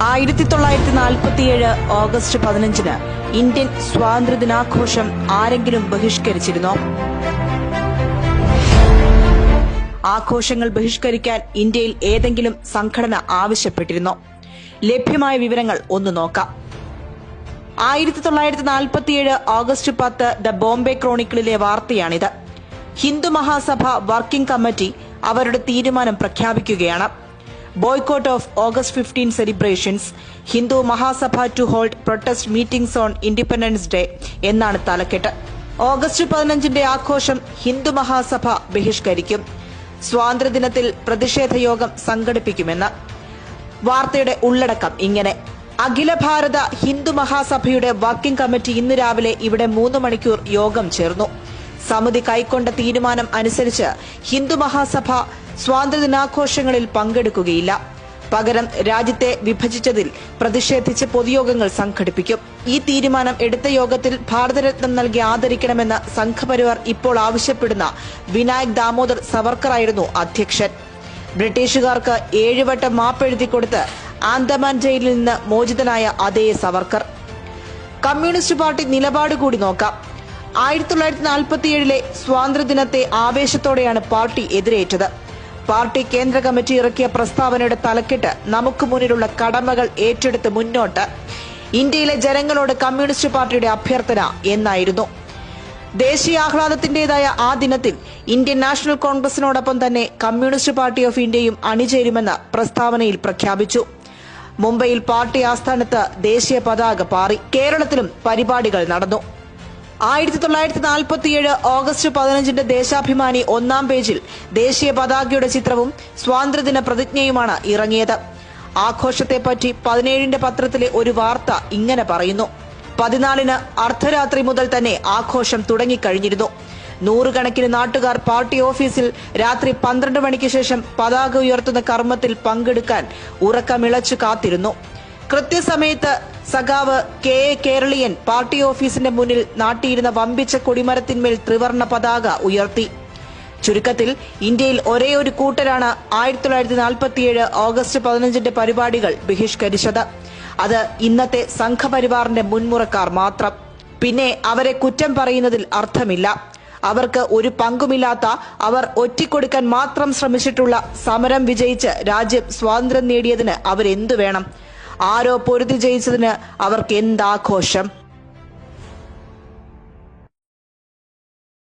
1947 August 15 Indian സ്വാതന്ത്ര്യദിനാഘോഷം ആരെങ്കിലും ബഹിഷ്കരിച്ചിരുന്നോ? ആഘോഷങ്ങൾ ബഹിഷ്കരിക്കാൻ ഇന്ത്യയിൽ ഏതെങ്കിലും സംഘടന ആവശ്യപ്പെട്ടിരുന്നോ? ലഭ്യമായ വിവരങ്ങൾ ഒന്ന് നോക്കാം. 1947 ഓഗസ്റ്റ് 10 ദ ബോംബെ ക്രോണിക്കിളിലെ വാർത്തയാണിത്. ഹിന്ദു മഹാസഭ വർക്കിംഗ് കമ്മിറ്റി അവരുടെ തീരുമാനം പ്രഖ്യാപിക്കുകയാണ്. Boycott of August 15 celebrations, Hindu Mahasabha to hold protest meetings on Independence Day എന്നാണ് തലക്കെട്ട്. ഓഗസ്റ്റ് 15 ആഘോഷം ഹിന്ദു മഹാസഭ ബഹിഷ്കരിക്കും. സ്വാതന്ത്ര്യദിനത്തിൽ പ്രതിഷേധ യോഗം സംഘടിപ്പിക്കുമെന്ന്. വാർത്തയുടെ ഉള്ളടക്കം ഇങ്ങനെ: അഖില ഭാരത ഹിന്ദു മഹാസഭയുടെ വർക്കിംഗ് കമ്മിറ്റി ഇന്ന് രാവിലെ ഇവിടെ 3 മണിക്കൂർ യോഗം ചേർന്നു. സമിതി കൈക്കൊണ്ട തീരുമാനം അനുസരിച്ച് ഹിന്ദു മഹാസഭ സ്വാതന്ത്ര്യദിനാഘോഷങ്ങളിൽ പങ്കെടുക്കുകയില്ല. പകരം രാജ്യത്തെ വിഭജിച്ചതിൽ പ്രതിഷേധിച്ച് പൊതുയോഗങ്ങൾ സംഘടിപ്പിക്കും. ഈ തീരുമാനം എടുത്ത യോഗത്തിൽ ഭാരതരത്നം നൽകി ആദരിക്കണമെന്ന് സംഘപരിവാർ ഇപ്പോൾ ആവശ്യപ്പെടുന്ന വിനായക് ദാമോദർ സവർക്കറായിരുന്നു അധ്യക്ഷൻ. ബ്രിട്ടീഷുകാർക്ക് 7 വട്ടം മാപ്പെഴുതിക്കൊടുത്ത് ആൻഡമാൻ ജയിലിൽ നിന്ന് മോചിതനായ അതേ സവർക്കർ. കമ്മ്യൂണിസ്റ്റ് പാർട്ടി നിലപാട് കൂടി നോക്കാം. 1947 സ്വാതന്ത്ര്യദിനത്തെ ആവേശത്തോടെയാണ് പാർട്ടി എതിരേറ്റത്. പാർട്ടി കേന്ദ്ര കമ്മിറ്റി ഇറക്കിയ പ്രസ്താവനയുടെ തലക്കെട്ട് നമുക്ക് മുന്നിലുള്ള കടമകൾ ഏറ്റെടുത്ത് മുന്നോട്ട്, ഇന്ത്യയിലെ ജനങ്ങളോട് കമ്മ്യൂണിസ്റ്റ് പാർട്ടിയുടെ അഭ്യർത്ഥന എന്നായിരുന്നു. ദേശീയാഹ്ലാദത്തിന്റേതായ ആ ദിനത്തിൽ ഇന്ത്യൻ നാഷണൽ കോൺഗ്രസിനോടൊപ്പം തന്നെ കമ്മ്യൂണിസ്റ്റ് പാർട്ടി ഓഫ് ഇന്ത്യയും അണിചേരുമെന്ന് പ്രസ്താവനയിൽ പ്രഖ്യാപിച്ചു. മുംബൈയിൽ പാർട്ടി ആസ്ഥാനത്ത് ദേശീയ പതാക പാറി. കേരളത്തിലും പരിപാടികൾ നടന്നു. 1947 ഓഗസ്റ്റ് 15 ദേശാഭിമാനി 1-ാം പേജിൽ ദേശീയ പതാകയുടെ ചിത്രവും സ്വാതന്ത്ര്യദിന പ്രതിജ്ഞയുമാണ് ഇറങ്ങിയത്. ആഘോഷത്തെപ്പറ്റി 17 പത്രത്തിലെ ഒരു വാർത്ത ഇങ്ങനെ പറയുന്നു: 14 അർദ്ധരാത്രി മുതൽ തന്നെ ആഘോഷം തുടങ്ങിക്കഴിഞ്ഞിരുന്നു. 100 കണക്കിന് നാട്ടുകാർ പാർട്ടി ഓഫീസിൽ രാത്രി 12 മണിക്ക് ശേഷം പതാക ഉയർത്തുന്ന കർമ്മത്തിൽ പങ്കെടുക്കാൻ ഉറക്കമിളച്ചു കാത്തിരുന്നു. കൃത്യസമയത്ത് സഖാവ് കെ കേരളീയൻ പാർട്ടി ഓഫീസിന്റെ മുന്നിൽ നാട്ടിയിരുന്ന വമ്പിച്ച കൊടിമരത്തിന്മേൽ ത്രിവർണ പതാക ഉയർത്തി. ചുരുക്കത്തിൽ ഇന്ത്യയിൽ ഒരേ ഒരു കൂട്ടരാണ് 1947 ഓഗസ്റ്റ് 15 പരിപാടികൾ ബഹിഷ്കരിച്ചത്. അത് ഇന്നത്തെ സംഘപരിവാറിന്റെ മുൻമുറക്കാർ മാത്രം. പിന്നെ അവരെ കുറ്റം പറയുന്നതിൽ അർത്ഥമില്ല. അവർക്ക് ഒരു പങ്കുമില്ലാത്ത, അവർ ഒറ്റിക്കൊടുക്കാൻ മാത്രം ശ്രമിച്ചിട്ടുള്ള സമരം വിജയിച്ച് രാജ്യം സ്വാതന്ത്ര്യം നേടിയതിന് അവരെന്തു വേണം? ആരോ പൊരുതി ജയിച്ചതിന് അവർക്ക് എന്താഘോഷം?